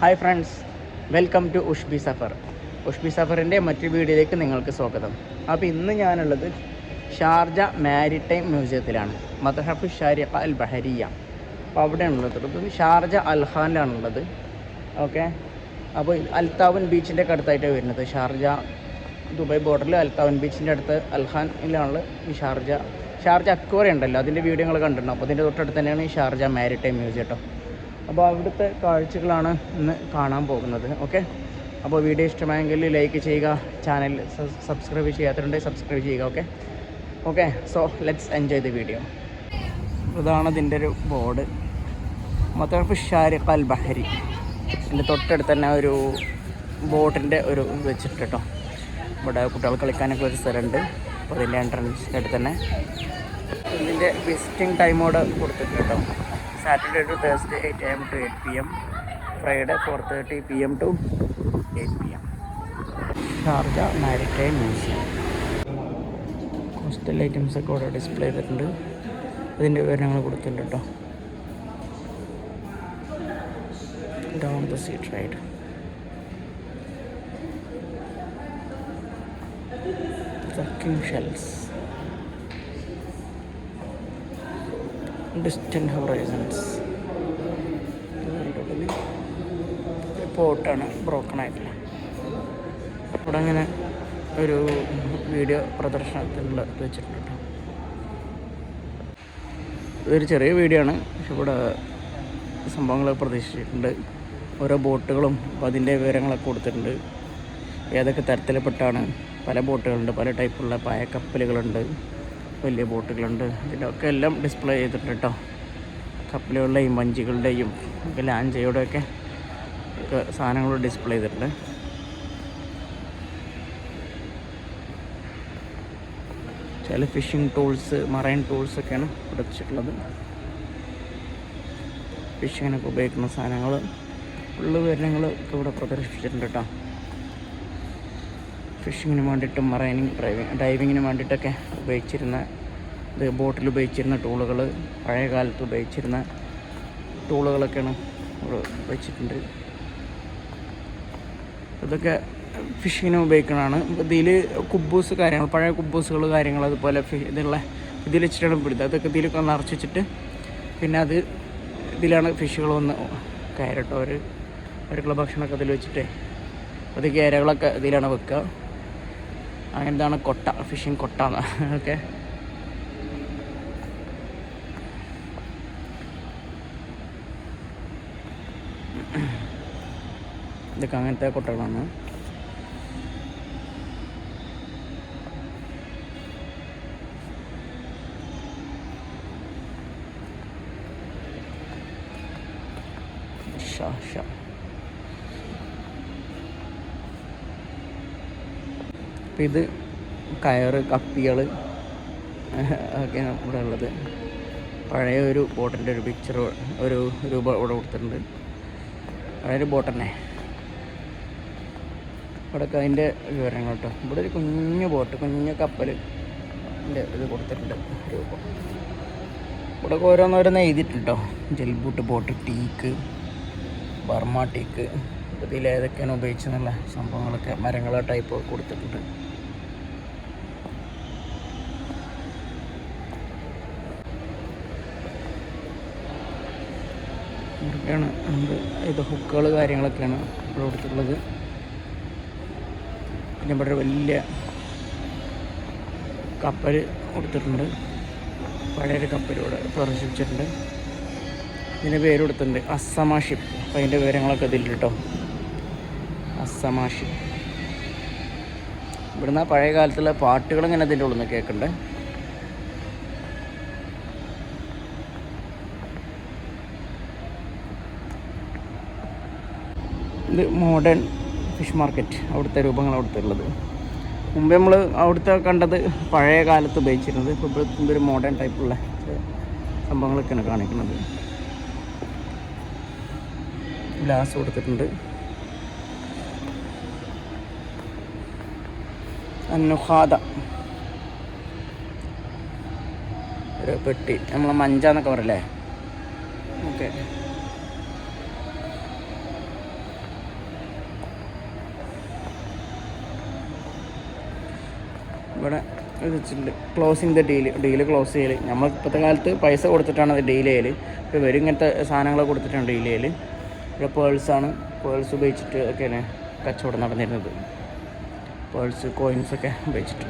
Hi friends, welcome to Ushbi Safar. Ushbi സഫറിൻ്റെ മറ്റൊരു വീഡിയോയിലേക്ക് നിങ്ങൾക്ക് സ്വാഗതം. അപ്പോൾ ഇന്ന് ഞാനുള്ളത് ഷാർജ മാരിടൈം മ്യൂസിയത്തിലാണ്, മദ്ഹഫ് ഷാരിഖ അൽ ബഹരിയ. അപ്പോൾ അവിടെയാണുള്ളത്. ഇത് ഷാർജ അൽഖാനിലാണുള്ളത്. ഓക്കെ, അപ്പോൾ അൽത്താവൻ ബീച്ചിൻ്റെ ഒക്കെ അടുത്തായിട്ടാണ് വരുന്നത്. ഷാർജ ദുബായ് ബോർഡറിൽ അൽത്താവൻ ബീച്ചിൻ്റെ അടുത്ത് അൽഖാനിലാണ് ഈ ഷാർജ അക്വേറിയം ഉണ്ടല്ലോ, അതിൻ്റെ വീഡിയോ നിങ്ങൾ കണ്ടിട്ടുണ്ടോ? അപ്പോൾ അതിൻ്റെ തൊട്ടടുത്ത് തന്നെയാണ് ഈ ഷാർജ മാരിടൈം മ്യൂസിയം കേട്ടോ. അപ്പോൾ അവിടുത്തെ കാഴ്ചകളാണ് ഇന്ന് കാണാൻ പോകുന്നത്. ഓക്കെ, അപ്പോൾ വീഡിയോ ഇഷ്ടമായെങ്കിൽ ലൈക്ക് ചെയ്യുക, ചാനൽ സബ്സ്ക്രൈബ് ചെയ്യാത്തതുണ്ടെങ്കിൽ സബ്സ്ക്രൈബ് ചെയ്യുക. Okay, so let's enjoy the video. ഇതാണ് ഇതിൻ്റെ ഒരു ബോർഡ്, മദ്ഹഫ് ഷാരിഖ അൽ ബഹരി. ഇതിൻ്റെ തൊട്ടടുത്ത് തന്നെ ഒരു ബോട്ടിൻ്റെ ഒരു വെച്ചിട്ട് കേട്ടോ. ഇവിടെ കുട്ടികൾ കളിക്കാനൊക്കെ ഒരു സ്ഥലമുണ്ട്. അപ്പോൾ അതിൻ്റെ എൻട്രൻസിൻ്റെ അടുത്ത് തന്നെ ഇതിൻ്റെ വിസിറ്റിംഗ് ടൈമോട് കൊടുത്തിട്ടുണ്ട് കേട്ടോ. Saturday to Thursday 8 AM to 8 PM, Friday 4:30 PM to 8 PM. Sharjah maritime museum. Coastal items ഒക്കെ ഇവിടെ ഡിസ്പ്ലേ ചെയ്തിട്ടുണ്ട്. അതിൻ്റെ വിവരങ്ങൾ കൊടുത്തിട്ടുണ്ട് കേട്ടോ. Down the sea trade, sucking shells, distant horizons. പോർട്ടാണ്, ബ്രോക്കൺ ആയിട്ടില്ല. ഇവിടെ അങ്ങനെ ഒരു വീഡിയോ പ്രദർശനത്തിനുള്ള വെച്ചിട്ടുണ്ട് കേട്ടോ. ഇതൊരു ചെറിയ വീഡിയോ ആണ്, പക്ഷെ ഇവിടെ സംഭവങ്ങളൊക്കെ പ്രതീക്ഷിച്ചിട്ടുണ്ട്. ഓരോ ബോട്ടുകളും അതിൻ്റെ വിവരങ്ങളൊക്കെ കൊടുത്തിട്ടുണ്ട്. ഏതൊക്കെ തരത്തിൽപ്പെട്ടാണ്. പല ബോട്ടുകളുണ്ട്, പല ടൈപ്പുള്ള പായക്കപ്പലുകളുണ്ട്, വലിയ ബോട്ടുകളുണ്ട്. ഇതിലൊക്കെ എല്ലാം ഡിസ്പ്ലേ ചെയ്തിട്ടുണ്ട് കേട്ടോ. കപ്പലുകളുടെയും വഞ്ചികളുടെയും ഒക്കെ ലാഞ്ചയുടെയൊക്കെ സാധനങ്ങൾ ഡിസ്പ്ലേ ചെയ്തിട്ടുണ്ട്. ചില ഫിഷിംഗ് ടൂൾസ്, മറൈൻ ടൂൾസൊക്കെയാണ് ഇവിടെ വെച്ചിട്ടുള്ളത്. ഫിഷിങ്ങിനൊക്കെ ഉപയോഗിക്കുന്ന സാധനങ്ങൾ ഉള്ള വിവരങ്ങളൊക്കെ ഇവിടെ പ്രദർശിപ്പിച്ചിട്ടുണ്ട് കേട്ടോ. ഫിഷിങ്ങിന് വേണ്ടിയിട്ടും ഡൈവിങ്ങിന് വേണ്ടിയിട്ടൊക്കെ ഉപയോഗിച്ചിരുന്ന ബോട്ടിൽ ഉപയോഗിച്ചിരുന്ന ടൂളുകൾ, പഴയ കാലത്ത് ഉപയോഗിച്ചിരുന്ന ടൂളുകളൊക്കെയാണ് ഇവിടെ വെച്ചിട്ടുണ്ട്. ഇതൊക്കെ ഫിഷിങ്ങിന് ഉപയോഗിക്കുന്നതാണ്. ഇതിൽ കുബൂസ് കാര്യങ്ങൾ, പഴയ കുബൂസുകൾ കാര്യങ്ങൾ, അതുപോലെ ഇതിൽ വെച്ചിട്ടാണ് പിടുത്തം. അതൊക്കെ ഇതിലൊക്കെ നിറച്ച് വെച്ചിട്ട് പിന്നെ ഇതിലാണ് ഫിഷുകൾ വന്ന് കയറട്ടോ. അവർക്കുള്ള ഭക്ഷണമൊക്കെ ഇതിൽ വെച്ചിട്ട് അത് കയരകളൊക്കെ ഇതിലാണ് വെക്കുക. അങ്ങനത്താണ് കൊട്ട, ഫിഷിംഗ് കൊട്ട. ഓക്കെ, ഇതൊക്കെ അങ്ങനത്തെ കൊട്ടകളാണ്. അപ്പം ഇത് കയറ്, കപ്പികൾ ഒക്കെയാണ് ഇവിടെ ഉള്ളത്. പഴയ ഒരു ബോട്ടിൻ്റെ ഒരു പിക്ചർ, ഒരു രൂപ ഇവിടെ കൊടുത്തിട്ടുണ്ട്. പഴയൊരു ബോട്ട് തന്നെ. ഇവിടെയൊക്കെ അതിൻ്റെ വിവരങ്ങൾ കേട്ടോ. ഇവിടെ ഒരു കുഞ്ഞു ബോട്ട്, കുഞ്ഞു കപ്പലിൻ്റെ ഇത് കൊടുത്തിട്ടുണ്ട് രൂപം. ഇവിടെയൊക്കെ ഓരോന്നോരോന്ന് എഴുതിയിട്ടുണ്ട് കേട്ടോ. ജൽബൂട്ട് ബോട്ട്, ടീക്ക്, ബർമ ടീക്ക്, ഇതിലേതൊക്കെയാണ് ഉപയോഗിച്ചെന്നുള്ള സംഭവങ്ങളൊക്കെ മരങ്ങളോ ടൈപ്പ് കൊടുത്തിട്ടുണ്ട്. ഇതൊക്കെയാണ് ഇത് ഹുക്കുകൾ കാര്യങ്ങളൊക്കെയാണ് ഇവിടെ കൊടുത്തിട്ടുള്ളത്. പിന്നെ ഇവിടെ ഒരു വലിയ കപ്പൽ കൊടുത്തിട്ടുണ്ട്, പഴയൊരു കപ്പൽ ഇവിടെ പ്രദർശിപ്പിച്ചിട്ടുണ്ട്. ഇതിൻ്റെ പേര് കൊടുത്തിട്ടുണ്ട് അസ്സമ ഷിപ്പ്. അപ്പോൾ അതിൻ്റെ വിവരങ്ങളൊക്കെ ഇതിൽ കേട്ടോ. അസ്സമ ഷിപ്പ്. ഇവിടുന്ന് പഴയ കാലത്തുള്ള പാട്ടുകൾ ഇങ്ങനെ അതിൻ്റെ ഉള്ളിൽ നിന്ന് കേൾക്കുന്നുണ്ട്. ഇത് മോഡേൺ ഫിഷ് മാർക്കറ്റ്, അവിടുത്തെ രൂപങ്ങൾ അവിടുത്തെ ഉള്ളത്. മുമ്പ് നമ്മൾ അവിടുത്തെ കണ്ടത് പഴയ കാലത്ത് ഉപയോഗിച്ചിരുന്നത്. ഇപ്പോൾ ഒരു മോഡേൺ ടൈപ്പുള്ള സംഭവങ്ങളൊക്കെയാണ് കാണിക്കുന്നത്. ഗ്ലാസ് കൊടുത്തിട്ടുണ്ട്. അന്നുഹാദ ഒരു പെട്ടി, നമ്മൾ മഞ്ചാന്നൊക്കെ പറയല്ലേ. ഓക്കെ, ഇവിടെ ഇത് വെച്ചിട്ടുണ്ട് ക്ലോസിങ് ദ ഡീല് ക്ലോസ് ചെയ്യൽ. നമ്മൾ ഇപ്പോഴത്തെ കാലത്ത് പൈസ കൊടുത്തിട്ടാണ് അത് ഡീൽ ചെയ്യൽ. ഇപ്പോൾ ഇവർ ഇങ്ങനത്തെ സാധനങ്ങൾ കൊടുത്തിട്ടാണ് ഡീൽ ചെയ്യൽ. ഇവിടെ പേൾസാണ്, പേൾസ് ഉപയോഗിച്ചിട്ട് ഒക്കെയാണ് കച്ചവടം നടന്നിരുന്നത്. പേൾസ് കോയിൻസൊക്കെ ഉപയോഗിച്ചിട്ട്.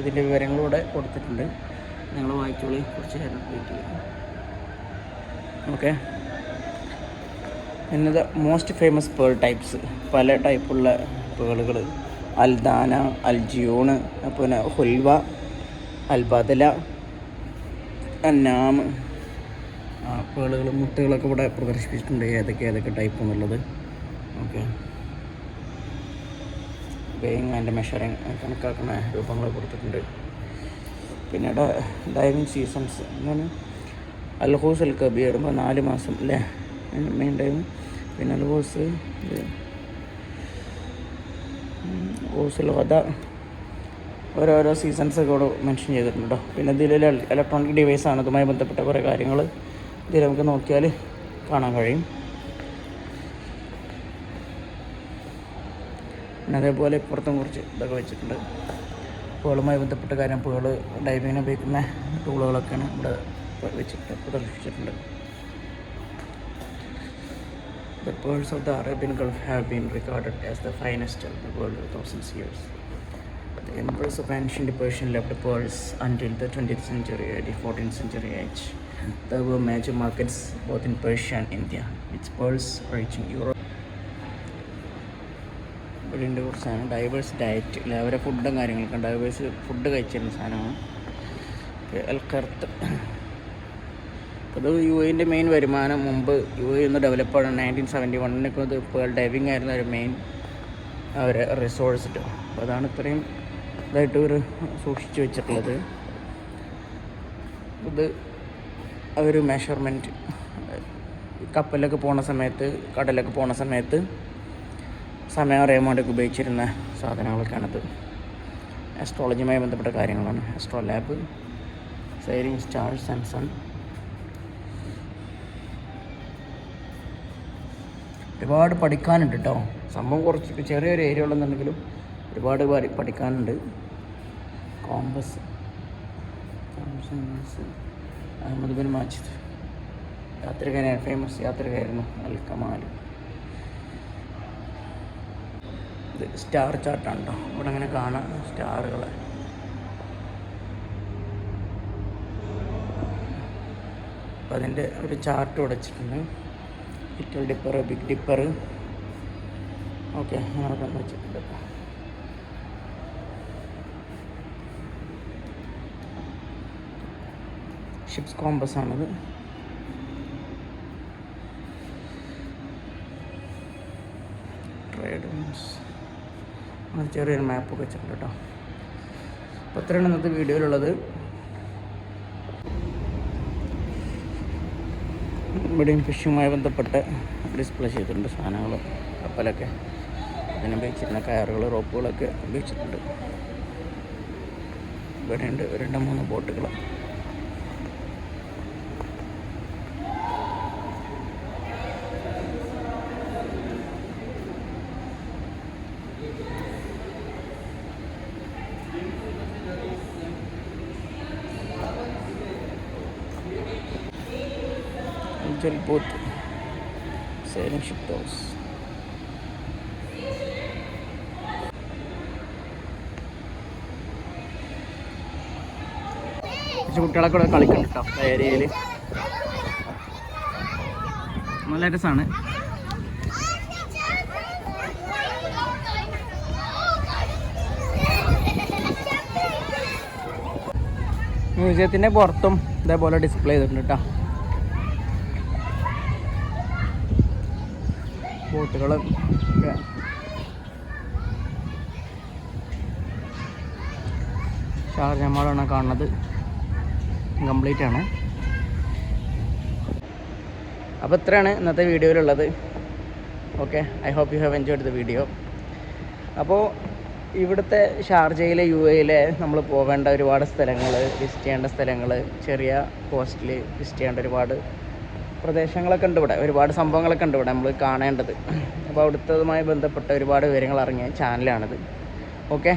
ഇതിൻ്റെ വിവരങ്ങളിലൂടെ കൊടുത്തിട്ടുണ്ട്, നിങ്ങൾ വായിച്ചോളി. കുറച്ച് നേരം വെയിറ്റ് ചെയ്യാം. ഓക്കെ. പിന്നെ the most famous pearl types, പല ടൈപ്പുള്ള പേളുകൾ. അൽദാന, അൽജിയൂണ്, പിന്നെ ഹുൽവ, അൽബദല, അന്നാം, പേളുകൾ, മുത്തുകളൊക്കെ ഇവിടെ പ്രദർശിപ്പിച്ചിട്ടുണ്ട്, ഏതൊക്കെ ടൈപ്പ് എന്നുള്ളത്. ഓക്കെ. വെയിങ് ആൻഡ് മെഷറിങ് കണക്കാക്കുന്ന രൂപങ്ങൾ കൊടുത്തിട്ടുണ്ട്. പിന്നെ ഡൈവിങ് സീസൺസ് എന്താണ് അൽഹൂസ് അൽ കബീർ, 4 മാസം അല്ലേ മെയിൻ ടൈം. പിന്നെ അൽഹൂസ് ഹൂസുൽ ഖദ, ഓരോരോ സീസൺസൊക്കെ ഇവിടെ മെൻഷൻ ചെയ്തിട്ടുണ്ട്. പിന്നെ ഇതിൽ ഇലക്ട്രോണിക് ഡിവൈസാണ്, അതുമായി ബന്ധപ്പെട്ട കുറേ കാര്യങ്ങൾ ഇതിൽ നമുക്ക് നോക്കിയാൽ കാണാൻ കഴിയും. പിന്നെ അതേപോലെ ഇപ്പുറത്തും കുറച്ച് ഇതൊക്കെ വെച്ചിട്ടുണ്ട്. പേളുമായി ബന്ധപ്പെട്ട കാര്യം, പേള് ഡൈവിങ്ങിന് ഉപയോഗിക്കുന്ന ടൂളുകളൊക്കെയാണ് ഇവിടെ വെച്ചിട്ട് പ്രദർശിപ്പിച്ചിട്ടുണ്ട്. The pearls of the Arabian Gulf have been regarded as the finest of the world for thousands of years. The emperors of ancient Persia left pearls until the 20th century and the 14th century age. There were major markets both in Persia and India, with pearls reaching Europe. ഇതിൻ്റെ കുറച്ചാണ് diverse diet, അവരെ ഫുഡും കാര്യങ്ങളൊക്കെ diverse food കഴിച്ചിരുന്ന സാധനമാണ് അൽഖർത്ത്. അത് UAE main വരുമാനം. മുമ്പ് UAE ഒന്ന് ഡെവലപ്പാണ് 1971 ഇത് പേൾ ഡൈവിങ് ആയിരുന്നു ഒരു മെയിൻ അവരെ റിസോഴ്സ്. അപ്പോൾ അതാണ് ഇത്രയും ഇതായിട്ട് ഒരു സൂക്ഷിച്ച് വെച്ചിട്ടുള്ളത്. ഇത് അവർ മെഷർമെൻറ്റ് കപ്പലിലൊക്കെ പോണ സമയത്ത്, കടലൊക്കെ പോണ സമയത്ത് സമയം അറിയാൻ വേണ്ടിയൊക്കെ ഉപയോഗിച്ചിരുന്ന സാധനങ്ങളൊക്കെയാണത്. ആസ്ട്രോളജിയുമായി ബന്ധപ്പെട്ട കാര്യങ്ങളാണ്. Astro lab, siring stars and sun. ഒരുപാട് പഠിക്കാനുണ്ട് കേട്ടോ. സംഭവം കുറച്ച് ചെറിയൊരു ഏരിയ ഉള്ളതെന്നുണ്ടെങ്കിലും ഒരുപാട് പഠിക്കാനുണ്ട്. കോമ്പസ്, അഹമ്മദ് ബിൻ മാജിദ് യാത്രികനാണ്, ഫേമസ് യാത്രികയായിരുന്നു. Al Kamal. ഇത് സ്റ്റാർ ചാർട്ടാണ് കേട്ടോ. ഇവിടെ അങ്ങനെ കാണാം സ്റ്റാറുകളെ. അപ്പം അതിൻ്റെ ഒരു ചാർട്ട് ഉടച്ചിട്ടുണ്ട്. Little Dipper, Big Dipper, okay അങ്ങനെയൊക്കെ വെച്ചിട്ടുണ്ട്. ഷിപ്സ് കോമ്പസ് ആണത്. ട്രേഡ് ചെറിയൊരു മാപ്പൊക്കെ വെച്ചിട്ടുണ്ട് കേട്ടോ. അപ്പോൾ ഇത്രയാണ് ഇന്നത്തെ വീഡിയോയിലുള്ളത്. ഇവിടെയും ഫിഷുമായി ബന്ധപ്പെട്ട് ഡിസ്പ്ലേ ചെയ്തിട്ടുണ്ട് സാധനങ്ങൾ. കപ്പലൊക്കെ അതിന് ഉപയോഗിച്ചിരുന്ന കയറുകൾ, റോപ്പുകളൊക്കെ ഉപയോഗിച്ചിട്ടുണ്ട്. ഇവിടെയുണ്ട് 2-3 ബോട്ടുകൾ. boat, sailing ship doors. കുട്ടികളൊക്കെ ഇവിടെ കളിക്കുന്നുണ്ട് കേട്ടോ ഏരിയയിൽ. നല്ല രസമാണ്. മ്യൂസിയത്തിൻ്റെ പുറത്തും ഇതേപോലെ ഡിസ്പ്ലേ ചെയ്തിട്ടുണ്ട് കേട്ടോ. ബോട്ടുകൾ ഷാർജ മാളാണ് കാണുന്നത്. കംപ്ലീറ്റ് ആണ്. അപ്പോൾ ഇത്രയാണ് ഇന്നത്തെ വീഡിയോയിലുള്ളത്. Okay, I hope you have enjoyed the video. അപ്പോൾ ഇവിടുത്തെ ഷാർജയിലെ UAE നമ്മൾ പോകേണ്ട ഒരുപാട് സ്ഥലങ്ങൾ, വിസിറ്റ് ചെയ്യേണ്ട സ്ഥലങ്ങൾ, ചെറിയ കോസ്റ്റിൽ വിസിറ്റ് ചെയ്യേണ്ട ഒരുപാട് പ്രദേശങ്ങളൊക്കെ ഉണ്ട് ഇവിടെ, ഒരുപാട് സംഭവങ്ങളൊക്കെ ഉണ്ട് ഇവിടെ നമ്മൾ കാണേണ്ടത്. അപ്പോൾ അവിടുത്തതുമായി ബന്ധപ്പെട്ട ഒരുപാട് വിവരങ്ങൾ ഇറങ്ങിയ ചാനലാണിത്. ഓക്കെ,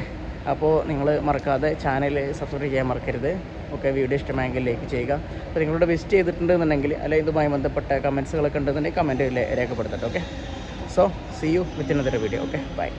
അപ്പോൾ നിങ്ങൾ മറക്കാതെ ചാനൽ സബ്സ്ക്രൈബ് ചെയ്യാൻ മറക്കരുത്. ഓക്കെ, വീഡിയോ ഇഷ്ടമായെങ്കിൽ ലൈക്ക് ചെയ്യുക. അപ്പോൾ നിങ്ങളുടെ വിസിറ്റ് ചെയ്തിട്ടുണ്ടെന്നുണ്ടെങ്കിൽ അല്ലെങ്കിൽ ഇതുമായി ബന്ധപ്പെട്ട കമൻസുകളൊക്കെ ഉണ്ടെന്നുണ്ടെങ്കിൽ കമൻറ്റ് രേഖപ്പെടുത്തട്ടെ. Okay, so see you with another video. Okay, by.